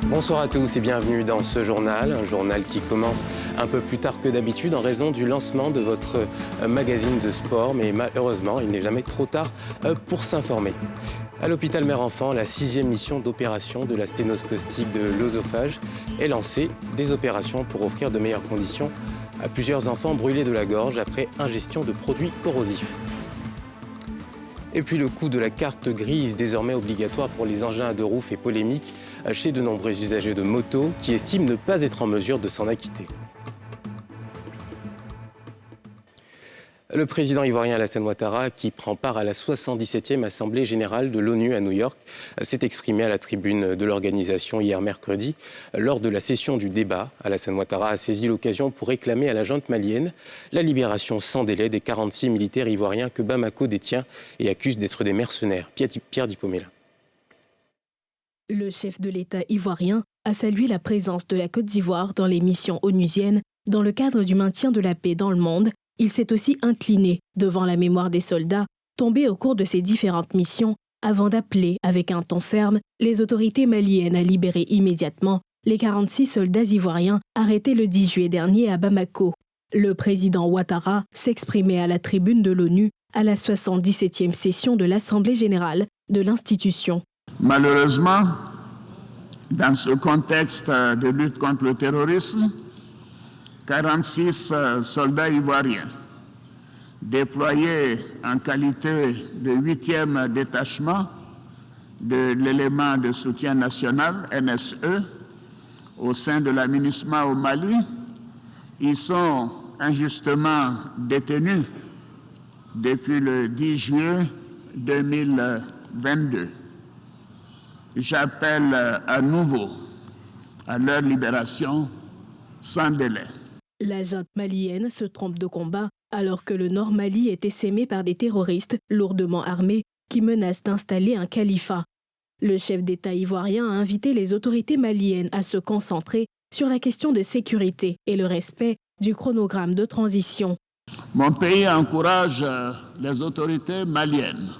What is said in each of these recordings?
Bonsoir à tous et bienvenue dans ce journal, un journal qui commence un peu plus tard que d'habitude en raison du lancement de votre magazine de sport, mais malheureusement, il n'est jamais trop tard pour s'informer. À l'hôpital Mère-Enfant, la 6e mission d'opération de la sténoscostique de l'œsophage est lancée. Des opérations pour offrir de meilleures conditions à plusieurs enfants brûlés de la gorge après ingestion de produits corrosifs. Et puis le coût de la carte grise, désormais obligatoire pour les engins à deux roues, fait polémique chez de nombreux usagers de motos qui estiment ne pas être en mesure de s'en acquitter. Le président ivoirien Alassane Ouattara, qui prend part à la 77e Assemblée générale de l'ONU à New York, s'est exprimé à la tribune de l'organisation hier mercredi. Lors de la session du débat, Alassane Ouattara a saisi l'occasion pour réclamer à la junte malienne la libération sans délai des 46 militaires ivoiriens que Bamako détient et accuse d'être des mercenaires. Pierre Dipomela. Le chef de l'État ivoirien a salué la présence de la Côte d'Ivoire dans les missions onusiennes dans le cadre du maintien de la paix dans le monde. Il s'est aussi incliné devant la mémoire des soldats tombés au cours de ces différentes missions avant d'appeler avec un ton ferme les autorités maliennes à libérer immédiatement les 46 soldats ivoiriens arrêtés le 10 juillet dernier à Bamako. Le président Ouattara s'exprimait à la tribune de l'ONU à la 77e session de l'Assemblée générale de l'institution. Malheureusement, dans ce contexte de lutte contre le terrorisme, 46 soldats ivoiriens déployés en qualité de 8e détachement de l'élément de soutien national, NSE, au sein de la MINUSMA au Mali, ils sont injustement détenus depuis le 10 juillet 2022. J'appelle à nouveau à leur libération sans délai. La junte malienne se trompe de combat alors que le Nord Mali est essaimé par des terroristes lourdement armés qui menacent d'installer un califat. Le chef d'État ivoirien a invité les autorités maliennes à se concentrer sur la question de sécurité et le respect du chronogramme de transition. Mon pays encourage les autorités maliennes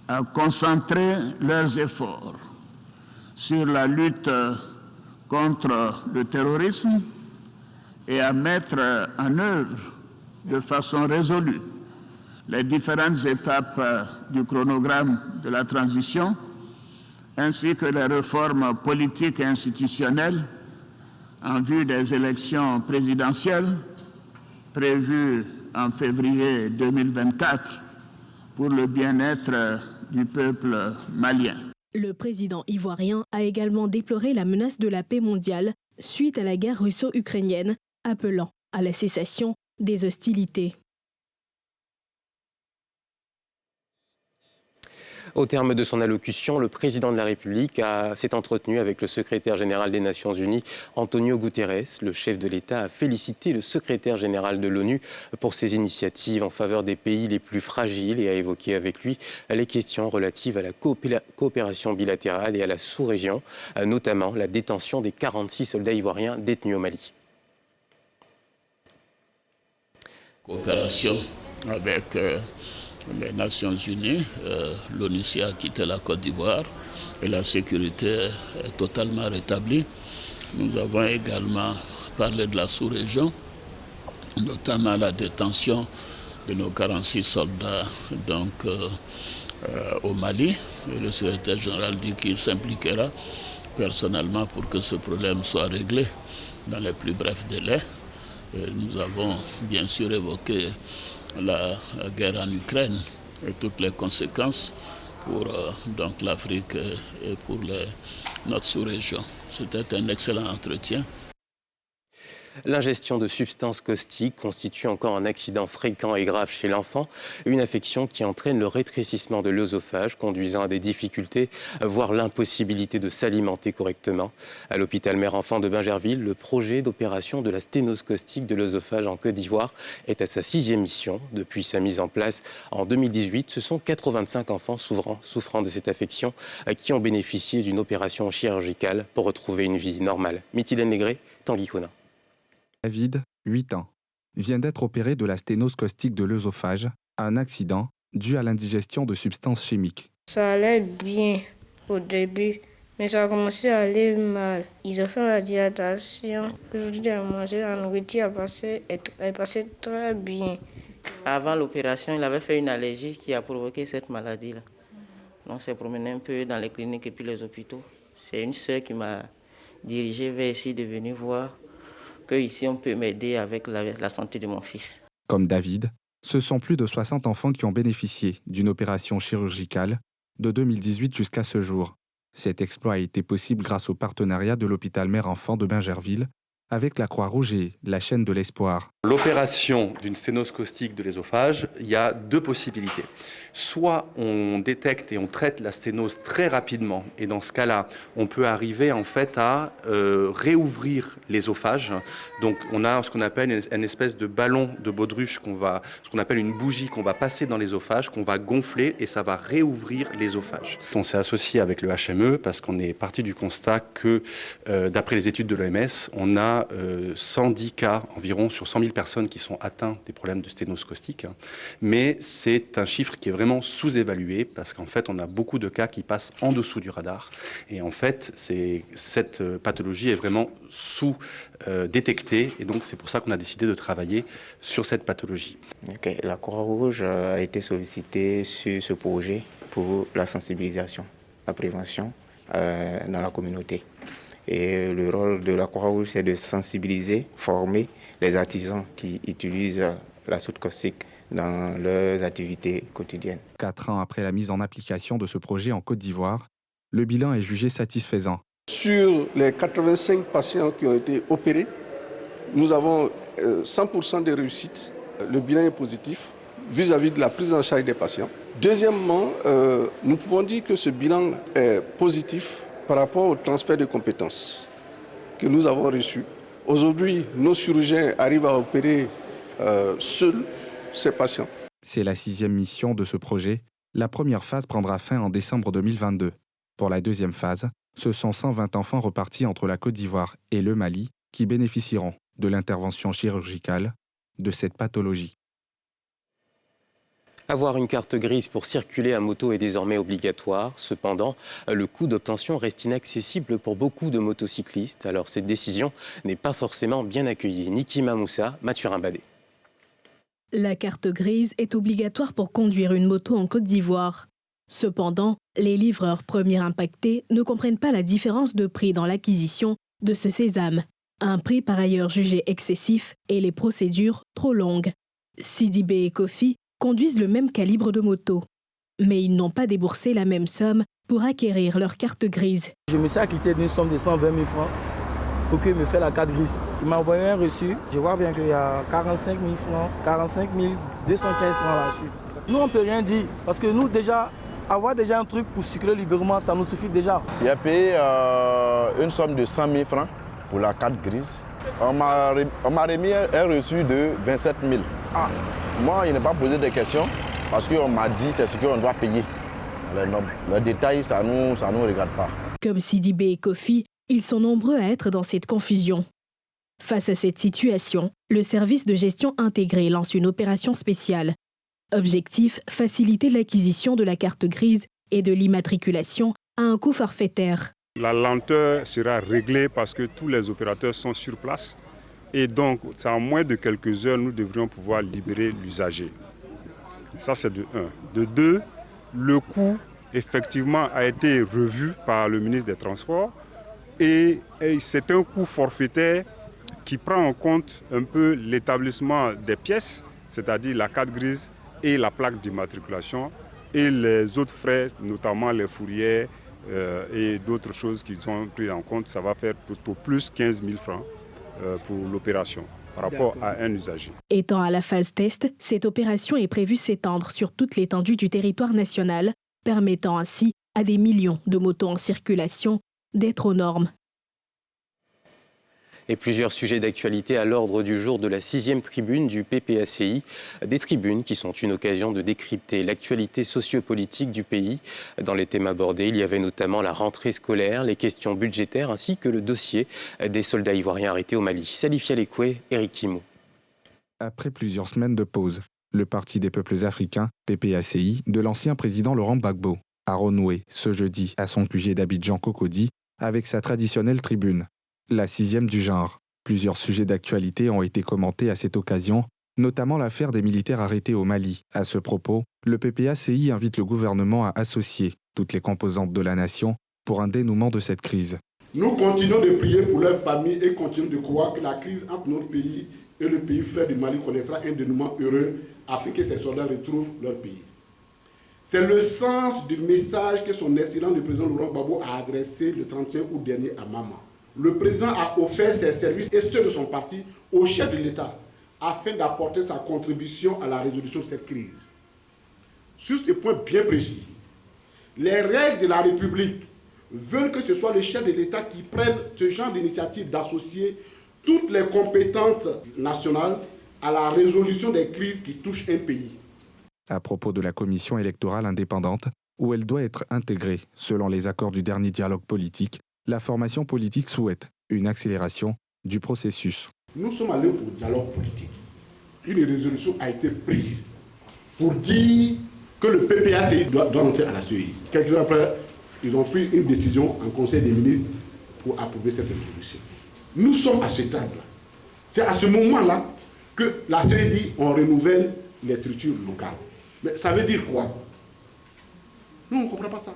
à concentrer leurs efforts sur la lutte contre le terrorisme et à mettre en œuvre de façon résolue les différentes étapes du chronogramme de la transition, ainsi que les réformes politiques et institutionnelles en vue des élections présidentielles prévues en février 2024 pour le bien-être du peuple malien. Le président ivoirien a également déploré la menace de la paix mondiale suite à la guerre russo-ukrainienne, appelant à la cessation des hostilités. Au terme de son allocution, le président de la République s'est entretenu avec le secrétaire général des Nations Unies, Antonio Guterres. Le chef de l'État a félicité le secrétaire général de l'ONU pour ses initiatives en faveur des pays les plus fragiles et a évoqué avec lui les questions relatives à la coopération bilatérale et à la sous-région, notamment la détention des 46 soldats ivoiriens détenus au Mali. Coopération avec les Nations Unies, l'ONUCI a quitté la Côte d'Ivoire et la sécurité est totalement rétablie. Nous avons également parlé de la sous-région, notamment la détention de nos 46 soldats au Mali. Et le secrétaire général dit qu'il s'impliquera personnellement pour que ce problème soit réglé dans les plus brefs délais. Et nous avons bien sûr évoqué la guerre en Ukraine et toutes les conséquences pour l'Afrique et pour notre sous-région. C'était un excellent entretien. L'ingestion de substances caustiques constitue encore un accident fréquent et grave chez l'enfant, une affection qui entraîne le rétrécissement de l'œsophage, conduisant à des difficultés, voire l'impossibilité de s'alimenter correctement. À l'hôpital Mère-Enfant de Bingerville, le projet d'opération de la sténoscostique de l'œsophage en Côte d'Ivoire est à sa 6e mission. Depuis sa mise en place en 2018, ce sont 85 enfants souffrant de cette affection qui ont bénéficié d'une opération chirurgicale pour retrouver une vie normale. Mithilène Légré, Tanguy Conin. David, 8 ans, vient d'être opéré de la sténoscostique de l'œsophage, un accident dû à l'indigestion de substances chimiques. Ça allait bien au début, Mais ça a commencé à aller mal. Ils ont fait la dilatation. Aujourd'hui, j'ai mangé la nourriture, elle passait très bien. Avant l'opération, il avait fait une allergie qui a provoqué cette maladie-là. Donc, on s'est promené un peu dans les cliniques et puis les hôpitaux. C'est une sœur qui m'a dirigé vers ici de venir voir qu'ici, on peut m'aider avec la santé de mon fils. Comme David, ce sont plus de 60 enfants qui ont bénéficié d'une opération chirurgicale de 2018 jusqu'à ce jour. Cet exploit a été possible grâce au partenariat de l'hôpital Mère-Enfant de Bingerville avec la Croix-Rouge et la chaîne de l'Espoir. L'opération d'une sténose caustique de l'œsophage, il y a deux possibilités. Soit on détecte et on traite la sténose très rapidement, et dans ce cas-là, on peut arriver en fait à réouvrir l'œsophage. Donc on a ce qu'on appelle une espèce de ballon de baudruche ce qu'on appelle une bougie qu'on va passer dans l'œsophage, qu'on va gonfler et ça va réouvrir l'œsophage. On s'est associé avec le HME parce qu'on est parti du constat que, d'après les études de l'OMS, on a 110 cas environ sur 100 000 personnes qui sont atteintes des problèmes de sténose caustique. Mais c'est un chiffre qui est vraiment sous-évalué parce qu'en fait, on a beaucoup de cas qui passent en dessous du radar. Et en fait, cette pathologie est vraiment sous-détectée. Et donc, c'est pour ça qu'on a décidé de travailler sur cette pathologie. Okay. La Croix-Rouge a été sollicitée sur ce projet pour la sensibilisation, la prévention dans la communauté. Et le rôle de la Croix-Rouge, c'est de sensibiliser, former les artisans qui utilisent la soude caustique dans leurs activités quotidiennes. 4 ans après la mise en application de ce projet en Côte d'Ivoire, le bilan est jugé satisfaisant. Sur les 85 patients qui ont été opérés, nous avons 100% de réussite. Le bilan est positif vis-à-vis de la prise en charge des patients. Deuxièmement, nous pouvons dire que ce bilan est positif par rapport au transfert de compétences que nous avons reçu. Aujourd'hui, nos chirurgiens arrivent à opérer seuls ces patients. C'est la 6e mission de ce projet. La première phase prendra fin en décembre 2022. Pour la deuxième phase, ce sont 120 enfants repartis entre la Côte d'Ivoire et le Mali qui bénéficieront de l'intervention chirurgicale de cette pathologie. Avoir une carte grise pour circuler à moto est désormais obligatoire. Cependant, le coût d'obtention reste inaccessible pour beaucoup de motocyclistes. Alors cette décision n'est pas forcément bien accueillie. Niki Mamoussa, Mathurin Badé. La carte grise est obligatoire pour conduire une moto en Côte d'Ivoire. Cependant, les livreurs premiers impactés ne comprennent pas la différence de prix dans l'acquisition de ce sésame. Un prix par ailleurs jugé excessif et les procédures trop longues. Sidibé et Kofi conduisent le même calibre de moto. Mais ils n'ont pas déboursé la même somme pour acquérir leur carte grise. Je me suis acquitté d'une somme de 120 000 francs pour qu'il me fasse la carte grise. Il m'a envoyé un reçu. Je vois bien qu'il y a 45 000 francs, 45 215 francs là-dessus. Nous, on ne peut rien dire parce que nous, avoir déjà un truc pour circuler librement, ça nous suffit déjà. Il a payé une somme de 100 000 francs pour la carte grise. On m'a remis un reçu de 27 000. Moi, il n'a pas posé de questions parce qu'on m'a dit c'est ce qu'on doit payer. Le détail, ça nous regarde pas. Comme Sidibé et Kofi, ils sont nombreux à être dans cette confusion. Face à cette situation, le service de gestion intégré lance une opération spéciale. Objectif, faciliter l'acquisition de la carte grise et de l'immatriculation à un coût forfaitaire. La lenteur sera réglée parce que tous les opérateurs sont sur place. Et donc, c'est en moins de quelques heures, nous devrions pouvoir libérer l'usager. Ça, c'est de 1. De 2, le coût, effectivement, a été revu par le ministre des Transports. Et c'est un coût forfaitaire qui prend en compte un peu l'établissement des pièces, c'est-à-dire la carte grise et la plaque d'immatriculation, et les autres frais, notamment les fourrières et d'autres choses qui sont prises en compte. Ça va faire plutôt plus 15 000 francs. Pour l'opération par rapport à un usager. Étant à la phase test, cette opération est prévue s'étendre sur toute l'étendue du territoire national, permettant ainsi à des millions de motos en circulation d'être aux normes. Et plusieurs sujets d'actualité à l'ordre du jour de la 6e tribune du PPACI. Des tribunes qui sont une occasion de décrypter l'actualité sociopolitique du pays. Dans les thèmes abordés, il y avait notamment la rentrée scolaire, les questions budgétaires ainsi que le dossier des soldats ivoiriens arrêtés au Mali. Salifia Lekoué, Eric Kimo. Après plusieurs semaines de pause, le Parti des peuples africains, PPACI, de l'ancien président Laurent Gbagbo, a renoué ce jeudi à son QG d'Abidjan Cocody avec sa traditionnelle tribune, la 6e du genre. Plusieurs sujets d'actualité ont été commentés à cette occasion, notamment l'affaire des militaires arrêtés au Mali. À ce propos, le PPACI invite le gouvernement à associer toutes les composantes de la nation pour un dénouement de cette crise. Nous continuons de prier pour leurs familles et continuons de croire que la crise entre notre pays et le pays frère du Mali connaîtra un dénouement heureux afin que ces soldats retrouvent leur pays. C'est le sens du message que son Excellence le président Laurent Gbagbo a adressé le 31 août dernier à Mama. Le président a offert ses services et ceux de son parti au chef de l'État afin d'apporter sa contribution à la résolution de cette crise. Sur ce point bien précis, les règles de la République veulent que ce soit le chef de l'État qui prenne ce genre d'initiative d'associer toutes les compétences nationales à la résolution des crises qui touchent un pays. À propos de la commission électorale indépendante, où elle doit être intégrée selon les accords du dernier dialogue politique, la formation politique souhaite une accélération du processus. Nous sommes allés au dialogue politique. Une résolution a été prise pour dire que le PPACI doit entrer à la CEI. Quelques jours après, ils ont pris une décision en Conseil des ministres pour approuver cette résolution. Nous sommes à ce stade-là. C'est à ce moment-là que la CEI dit on renouvelle les structures locales. Mais ça veut dire quoi? Nous, on ne comprend pas ça.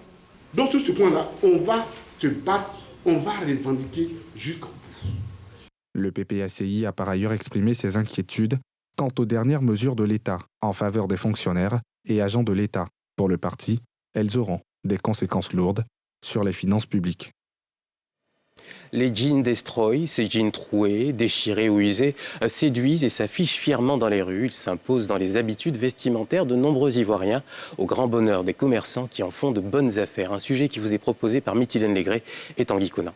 Donc sur ce point-là, on va se battre, on va revendiquer jusqu'au bout. Le PPACI a par ailleurs exprimé ses inquiétudes quant aux dernières mesures de l'État en faveur des fonctionnaires et agents de l'État. Pour le parti, elles auront des conséquences lourdes sur les finances publiques. Les jeans Destroy, ces jeans troués, déchirés ou usés, séduisent et s'affichent fièrement dans les rues. Ils s'imposent dans les habitudes vestimentaires de nombreux Ivoiriens, au grand bonheur des commerçants qui en font de bonnes affaires. Un sujet qui vous est proposé par Mithilène Légré et Tanguy Conan.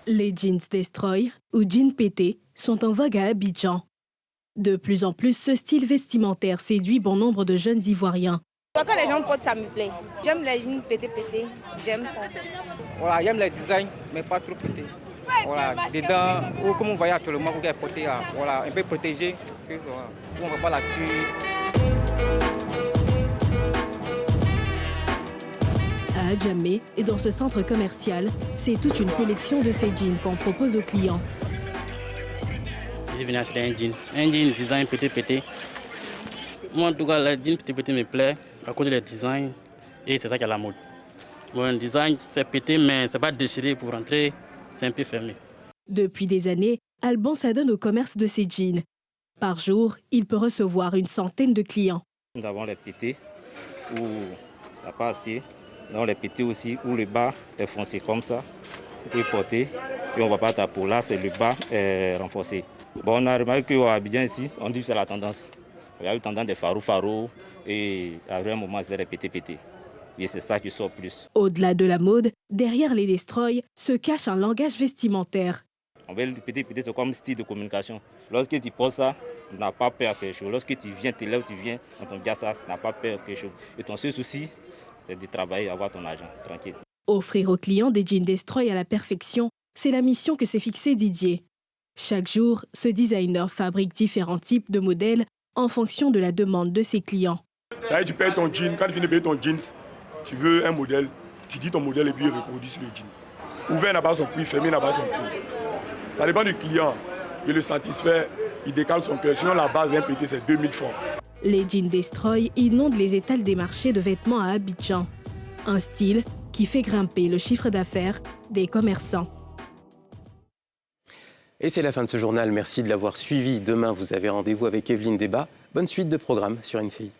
Les jeans Destroy ou jeans pétés sont en vogue à Abidjan. De plus en plus, ce style vestimentaire séduit bon nombre de jeunes Ivoiriens. Quand les gens portent ça me plaît. J'aime les jeans pétés, j'aime ça. Voilà, j'aime les designs, mais pas trop pétés. Voilà, dedans, ou comme on voit actuellement, on est porté, voilà, un peu protégé, où on ne voit pas la cuisse. À Adjamé et dans ce centre commercial, c'est toute une collection de ces jeans qu'on propose aux clients. J'ai venu acheter un jean design pété. Moi, en tout cas, le jean pété me plaît à cause des designs et c'est ça qui est à la mode. Bon, le design, c'est pété, mais c'est pas déchiré pour rentrer, c'est un peu fermé. Depuis des années, Alban s'adonne au commerce de ses jeans. Par jour, il peut recevoir une centaine de clients. Nous avons les pétés où il n'y a pas assez. Nous avons les pétés aussi où le bas est foncé comme ça. Vous pouvez porter et on ne voit pas ta peau. Là, c'est le bas renforcé. Bon, on a remarqué qu'à Abidjan ici, on dit que c'est la tendance. Il y a eu tendance des faro et à un moment, c'était les pétés. Et c'est ça qui sort plus. Au-delà de la mode, derrière les Destroy se cache un langage vestimentaire. On veut le pété, c'est comme style de communication. Lorsque tu portes ça, tu n'as pas peur de quelque chose. Lorsque tu viens, tu es là où tu viens, quand on dit ça, tu n'as pas peur de quelque chose. Et ton seul souci, c'est de travailler, avoir ton argent, tranquille. Offrir aux clients des jeans Destroy à la perfection, c'est la mission que s'est fixée Didier. Chaque jour, ce designer fabrique différents types de modèles en fonction de la demande de ses clients. Ça veut dire, tu payes ton jean, quand tu finis de payer ton jeans, tu veux un modèle, tu dis ton modèle et puis il reproduit sur le jean. Ouvert n'a pas son prix, fermé n'a pas son prix. Ça dépend du client. Il le satisfait, il décale son cœur. Sinon, la base d'un pété, c'est 2000 francs. Les jeans Destroy inondent les étals des marchés de vêtements à Abidjan. Un style qui fait grimper le chiffre d'affaires des commerçants. Et c'est la fin de ce journal. Merci de l'avoir suivi. Demain, vous avez rendez-vous avec Evelyne Débat. Bonne suite de programme sur NCI.